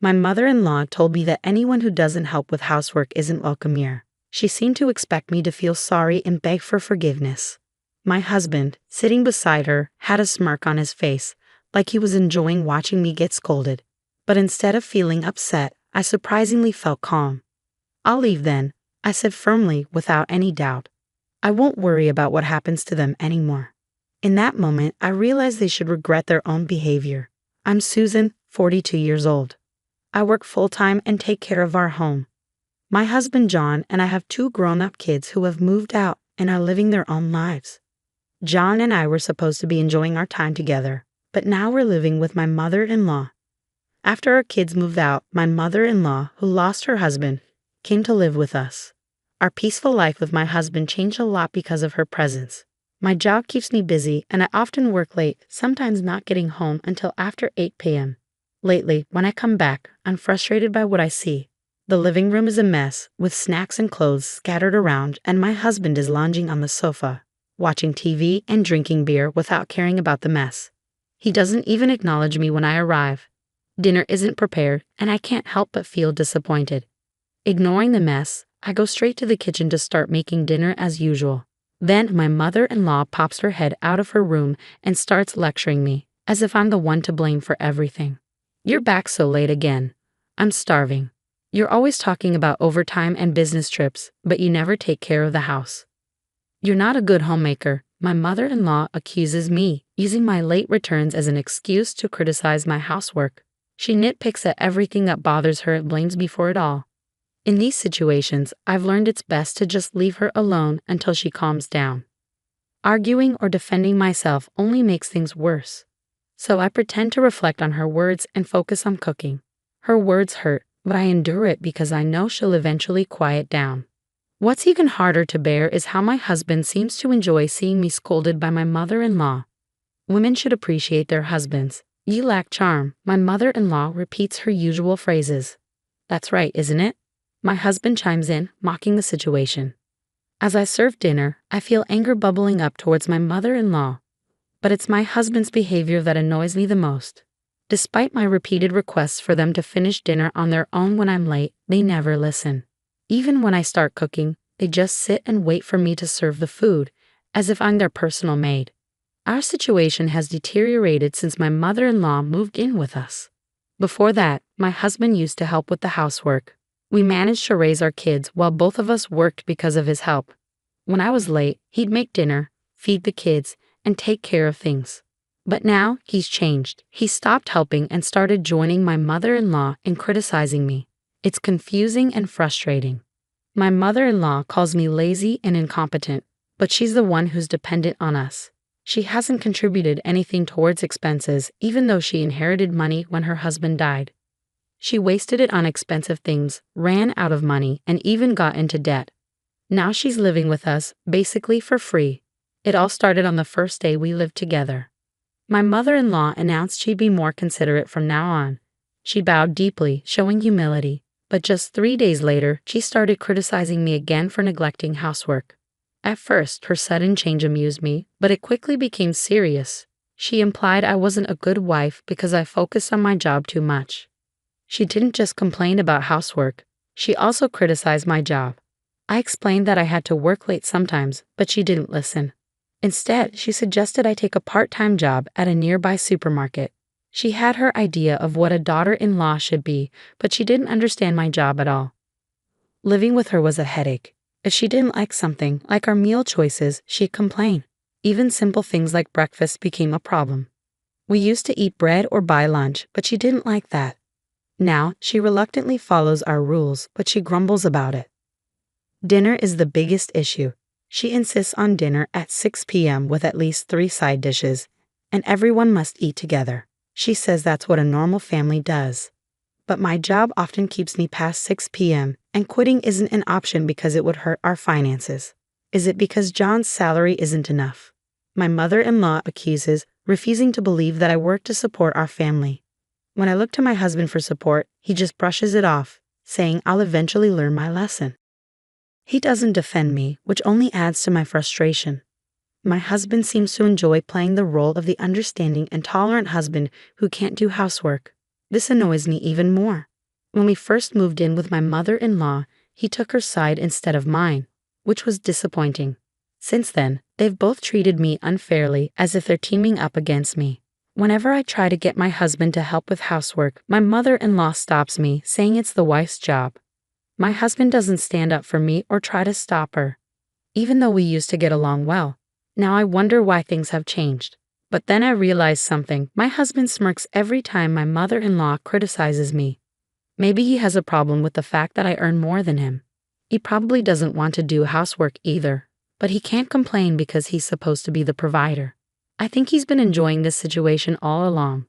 My mother-in-law told me that anyone who doesn't help with housework isn't welcome here. She seemed to expect me to feel sorry and beg for forgiveness. My husband, sitting beside her, had a smirk on his face, like he was enjoying watching me get scolded. But instead of feeling upset, I surprisingly felt calm. "I'll leave then," I said firmly, without any doubt. "I won't worry about what happens to them anymore." In that moment, I realized they should regret their own behavior. I'm Susan, 42 years old. I work full-time and take care of our home. My husband John and I have 2 grown-up kids who have moved out and are living their own lives. John and I were supposed to be enjoying our time together, but now we're living with my mother-in-law. After our kids moved out, my mother-in-law, who lost her husband, came to live with us. Our peaceful life with my husband changed a lot because of her presence. My job keeps me busy and I often work late, sometimes not getting home until after 8 p.m. Lately, when I come back, I'm frustrated by what I see. The living room is a mess, with snacks and clothes scattered around, and my husband is lounging on the sofa, watching TV and drinking beer without caring about the mess. He doesn't even acknowledge me when I arrive. Dinner isn't prepared, and I can't help but feel disappointed. Ignoring the mess, I go straight to the kitchen to start making dinner as usual. Then my mother-in-law pops her head out of her room and starts lecturing me, as if I'm the one to blame for everything. "You're back so late again. I'm starving. You're always talking about overtime and business trips, but you never take care of the house. You're not a good homemaker." My mother-in-law accuses me, using my late returns as an excuse to criticize my housework. She nitpicks at everything that bothers her and blames me for it all. In these situations, I've learned it's best to just leave her alone until she calms down. Arguing or defending myself only makes things worse. So I pretend to reflect on her words and focus on cooking. Her words hurt, but I endure it because I know she'll eventually quiet down. What's even harder to bear is how my husband seems to enjoy seeing me scolded by my mother-in-law. Women should appreciate their husbands. "You lack charm," my mother-in-law repeats her usual phrases. "That's right, isn't it?" My husband chimes in, mocking the situation. As I serve dinner, I feel anger bubbling up towards my mother-in-law. But it's my husband's behavior that annoys me the most. Despite my repeated requests for them to finish dinner on their own when I'm late, they never listen. Even when I start cooking, they just sit and wait for me to serve the food, as if I'm their personal maid. Our situation has deteriorated since my mother-in-law moved in with us. Before that, my husband used to help with the housework. We managed to raise our kids while both of us worked because of his help. When I was late, he'd make dinner, feed the kids, and take care of things. But now, he's changed. He stopped helping and started joining my mother-in-law in criticizing me. It's confusing and frustrating. My mother-in-law calls me lazy and incompetent, but she's the one who's dependent on us. She hasn't contributed anything towards expenses, even though she inherited money when her husband died. She wasted it on expensive things, ran out of money, and even got into debt. Now she's living with us, basically for free. It all started on the first day we lived together. My mother-in-law announced she'd be more considerate from now on. She bowed deeply, showing humility, but just 3 days later, she started criticizing me again for neglecting housework. At first, her sudden change amused me, but it quickly became serious. She implied I wasn't a good wife because I focused on my job too much. She didn't just complain about housework, she also criticized my job. I explained that I had to work late sometimes, but she didn't listen. Instead, she suggested I take a part-time job at a nearby supermarket. She had her idea of what a daughter-in-law should be, but she didn't understand my job at all. Living with her was a headache. If she didn't like something, like our meal choices, she'd complain. Even simple things like breakfast became a problem. We used to eat bread or buy lunch, but she didn't like that. Now, she reluctantly follows our rules, but she grumbles about it. Dinner is the biggest issue. She insists on dinner at 6 p.m. with at least 3 side dishes, and everyone must eat together. She says that's what a normal family does. But my job often keeps me past 6 p.m., and quitting isn't an option because it would hurt our finances. Is it because John's salary isn't enough? My mother-in-law accuses, refusing to believe that I work to support our family. When I look to my husband for support, he just brushes it off, saying I'll eventually learn my lesson. He doesn't defend me, which only adds to my frustration. My husband seems to enjoy playing the role of the understanding and tolerant husband who can't do housework. This annoys me even more. When we first moved in with my mother-in-law, he took her side instead of mine, which was disappointing. Since then, they've both treated me unfairly, as if they're teaming up against me. Whenever I try to get my husband to help with housework, my mother-in-law stops me, saying it's the wife's job. My husband doesn't stand up for me or try to stop her, even though we used to get along well. Now I wonder why things have changed. But then I realize something. My husband smirks every time my mother-in-law criticizes me. Maybe he has a problem with the fact that I earn more than him. He probably doesn't want to do housework either, but he can't complain because he's supposed to be the provider. I think he's been enjoying this situation all along.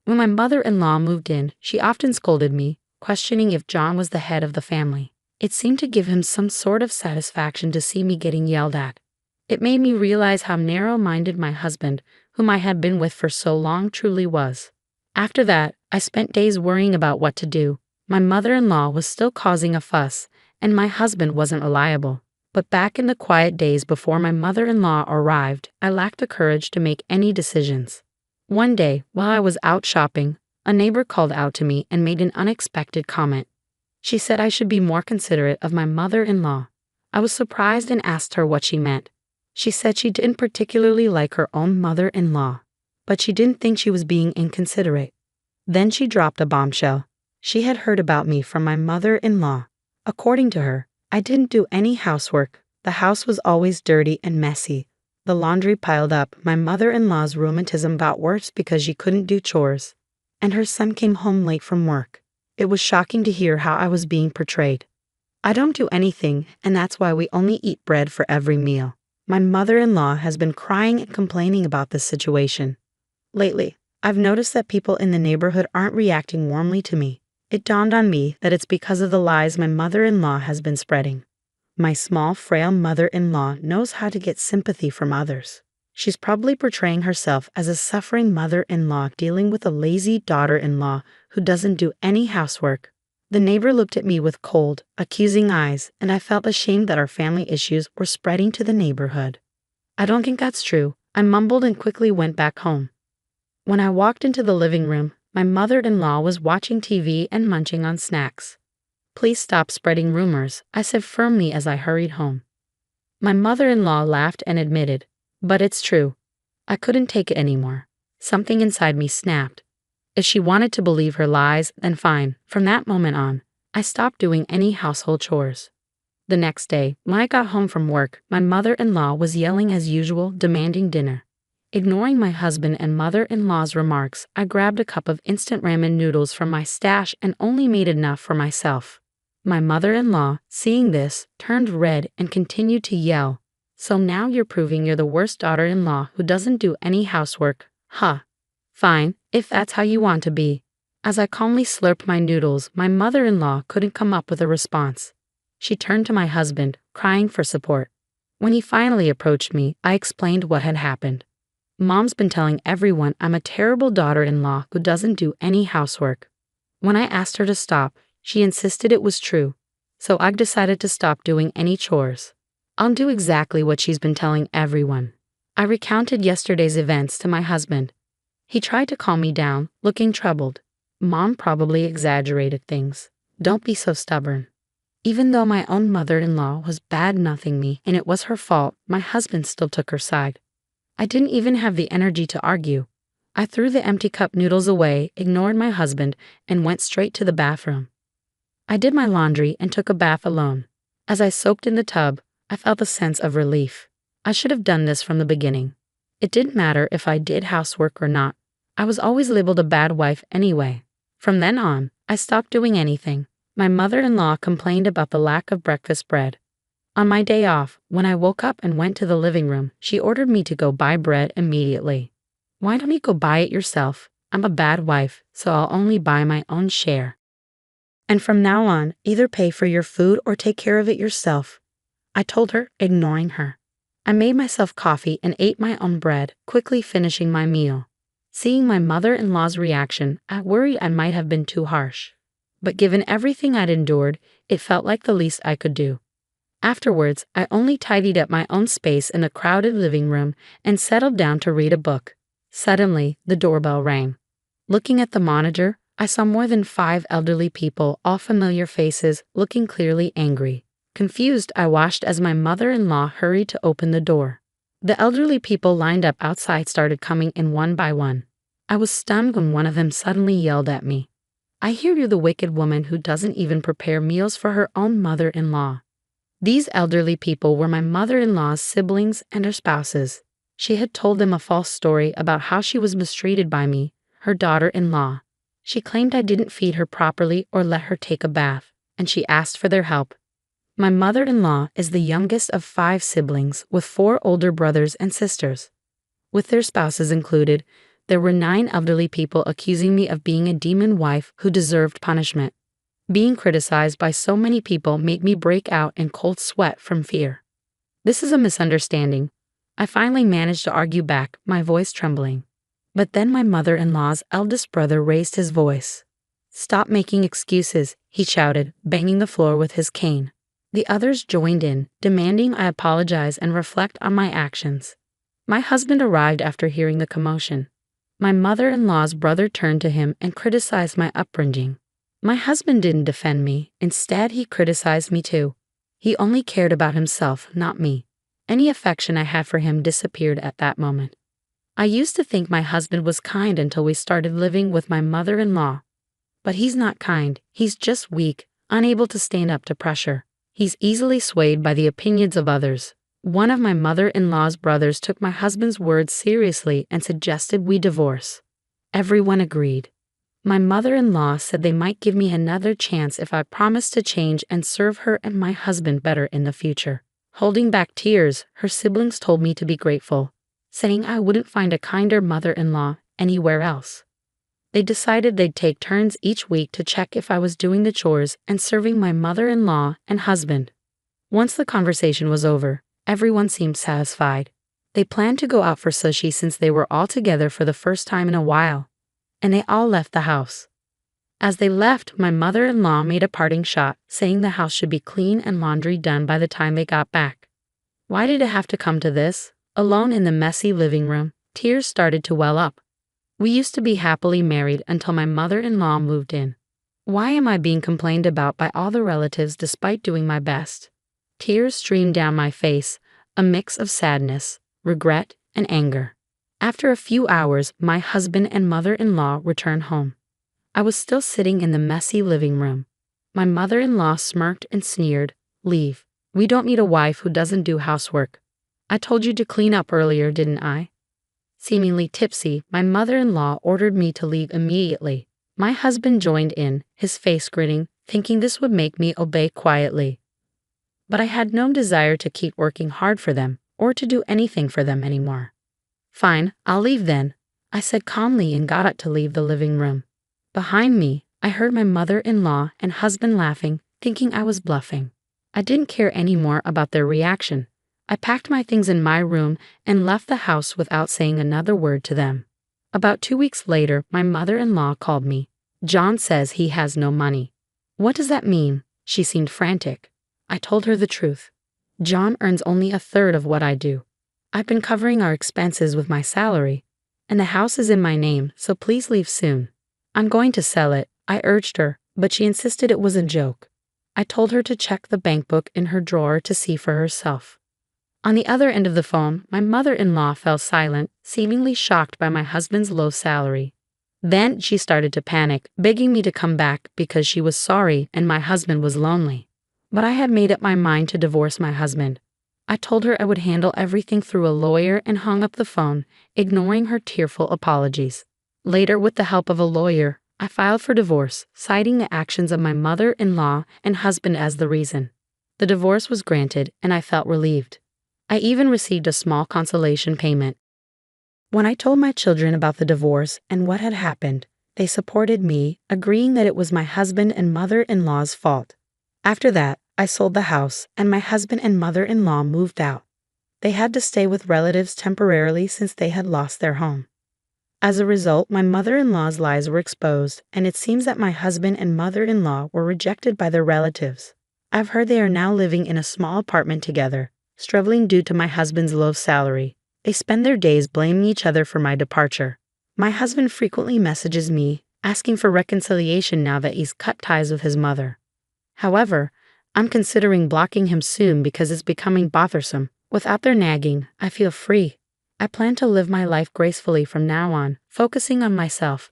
When my mother-in-law moved in, she often scolded me, questioning if John was the head of the family. It seemed to give him some sort of satisfaction to see me getting yelled at. It made me realize how narrow-minded my husband, whom I had been with for so long, truly was. After that, I spent days worrying about what to do. My mother-in-law was still causing a fuss, and my husband wasn't reliable. But back in the quiet days before my mother-in-law arrived, I lacked the courage to make any decisions. One day, while I was out shopping, a neighbor called out to me and made an unexpected comment. She said I should be more considerate of my mother-in-law. I was surprised and asked her what she meant. She said she didn't particularly like her own mother-in-law, but she didn't think she was being inconsiderate. Then she dropped a bombshell. She had heard about me from my mother-in-law. According to her, I didn't do any housework. The house was always dirty and messy. The laundry piled up. My mother-in-law's rheumatism got worse because she couldn't do chores. And her son came home late from work. It was shocking to hear how I was being portrayed. I don't do anything, and that's why we only eat bread for every meal. My mother-in-law has been crying and complaining about this situation. Lately, I've noticed that people in the neighborhood aren't reacting warmly to me. It dawned on me that it's because of the lies my mother-in-law has been spreading. My small, frail mother-in-law knows how to get sympathy from others. She's probably portraying herself as a suffering mother-in-law dealing with a lazy daughter-in-law who doesn't do any housework. The neighbor looked at me with cold, accusing eyes, and I felt ashamed that our family issues were spreading to the neighborhood. I don't think that's true. I mumbled and quickly went back home. When I walked into the living room, my mother-in-law was watching TV and munching on snacks. "Please stop spreading rumors," I said firmly as I hurried home. My mother-in-law laughed and admitted, "But it's true." I couldn't take it anymore. Something inside me snapped. If she wanted to believe her lies, then fine. From that moment on, I stopped doing any household chores. The next day, when I got home from work, my mother-in-law was yelling as usual, demanding dinner. Ignoring my husband and mother-in-law's remarks, I grabbed a cup of instant ramen noodles from my stash and only made enough for myself. My mother-in-law, seeing this, turned red and continued to yell. "So now you're proving you're the worst daughter-in-law who doesn't do any housework, huh? Fine, if that's how you want to be." As I calmly slurped my noodles, my mother-in-law couldn't come up with a response. She turned to my husband, crying for support. When he finally approached me, I explained what had happened. "Mom's been telling everyone I'm a terrible daughter-in-law who doesn't do any housework." When I asked her to stop, she insisted it was true, so I decided to stop doing any chores. I'll do exactly what she's been telling everyone. I recounted yesterday's events to my husband. He tried to calm me down, looking troubled. "Mom probably exaggerated things. Don't be so stubborn." Even though my own mother-in-law was bad-mouthing me and it was her fault, my husband still took her side. I didn't even have the energy to argue. I threw the empty cup noodles away, ignored my husband, and went straight to the bathroom. I did my laundry and took a bath alone. As I soaked in the tub, I felt a sense of relief. I should have done this from the beginning. It didn't matter if I did housework or not. I was always labeled a bad wife anyway. From then on, I stopped doing anything. My mother-in-law complained about the lack of breakfast bread. On my day off, when I woke up and went to the living room, she ordered me to go buy bread immediately. "Why don't you go buy it yourself? I'm a bad wife, so I'll only buy my own share. And from now on, either pay for your food or take care of it yourself," I told her, ignoring her. I made myself coffee and ate my own bread, quickly finishing my meal. Seeing my mother-in-law's reaction, I worried I might have been too harsh. But given everything I'd endured, it felt like the least I could do. Afterwards, I only tidied up my own space in the crowded living room and settled down to read a book. Suddenly, the doorbell rang. Looking at the monitor, I saw more than 5 elderly people, all familiar faces, looking clearly angry. Confused, I watched as my mother-in-law hurried to open the door. The elderly people lined up outside started coming in one by one. I was stunned when one of them suddenly yelled at me, "I hear you're the wicked woman who doesn't even prepare meals for her own mother-in-law." These elderly people were my mother-in-law's siblings and her spouses. She had told them a false story about how she was mistreated by me, her daughter-in-law. She claimed I didn't feed her properly or let her take a bath, and she asked for their help. My mother-in-law is the youngest of 5 siblings with 4 older brothers and sisters. With their spouses included, there were 9 elderly people accusing me of being a demon wife who deserved punishment. Being criticized by so many people made me break out in cold sweat from fear. "This is a misunderstanding." I finally managed to argue back, my voice trembling. But then my mother-in-law's eldest brother raised his voice. "Stop making excuses," he shouted, banging the floor with his cane. The others joined in, demanding I apologize and reflect on my actions. My husband arrived after hearing the commotion. My mother-in-law's brother turned to him and criticized my upbringing. My husband didn't defend me. Instead, he criticized me too. He only cared about himself, not me. Any affection I had for him disappeared at that moment. I used to think my husband was kind until we started living with my mother-in-law. But he's not kind, he's just weak, unable to stand up to pressure. He's easily swayed by the opinions of others. One of my mother-in-law's brothers took my husband's words seriously and suggested we divorce. Everyone agreed. My mother-in-law said they might give me another chance if I promised to change and serve her and my husband better in the future. Holding back tears, her siblings told me to be grateful, saying I wouldn't find a kinder mother-in-law anywhere else. They decided they'd take turns each week to check if I was doing the chores and serving my mother-in-law and husband. Once the conversation was over, everyone seemed satisfied. They planned to go out for sushi since they were all together for the first time in a while, and they all left the house. As they left, my mother-in-law made a parting shot, saying the house should be clean and laundry done by the time they got back. Why did it have to come to this? Alone in the messy living room, tears started to well up. We used to be happily married until my mother-in-law moved in. Why am I being complained about by all the relatives despite doing my best? Tears streamed down my face, a mix of sadness, regret, and anger. After a few hours, my husband and mother-in-law returned home. I was still sitting in the messy living room. My mother-in-law smirked and sneered, "Leave. We don't need a wife who doesn't do housework. I told you to clean up earlier, didn't I?" Seemingly tipsy, my mother-in-law ordered me to leave immediately. My husband joined in, his face grinning, thinking this would make me obey quietly. But I had no desire to keep working hard for them, or to do anything for them anymore. "Fine, I'll leave then," I said calmly and got up to leave the living room. Behind me, I heard my mother-in-law and husband laughing, thinking I was bluffing. I didn't care anymore about their reaction. I packed my things in my room and left the house without saying another word to them. About 2 weeks later, my mother-in-law called me. "John says he has no money." "What does that mean?" She seemed frantic. I told her the truth. "John earns only a third of what I do. I've been covering our expenses with my salary, and the house is in my name, so please leave soon." "I'm going to sell it," I urged her, but she insisted it was a joke. I told her to check the bank book in her drawer to see for herself. On the other end of the phone, my mother-in-law fell silent, seemingly shocked by my husband's low salary. Then she started to panic, begging me to come back because she was sorry and my husband was lonely. But I had made up my mind to divorce my husband. I told her I would handle everything through a lawyer and hung up the phone, ignoring her tearful apologies. Later, with the help of a lawyer, I filed for divorce, citing the actions of my mother-in-law and husband as the reason. The divorce was granted, and I felt relieved. I even received a small consolation payment. When I told my children about the divorce and what had happened, they supported me, agreeing that it was my husband and mother-in-law's fault. After that, I sold the house, and my husband and mother-in-law moved out. They had to stay with relatives temporarily since they had lost their home. As a result, my mother-in-law's lies were exposed, and it seems that my husband and mother-in-law were rejected by their relatives. I've heard they are now living in a small apartment together, struggling due to my husband's low salary. They spend their days blaming each other for my departure. My husband frequently messages me, asking for reconciliation now that he's cut ties with his mother. However, I'm considering blocking him soon because it's becoming bothersome. Without their nagging, I feel free. I plan to live my life gracefully from now on, focusing on myself,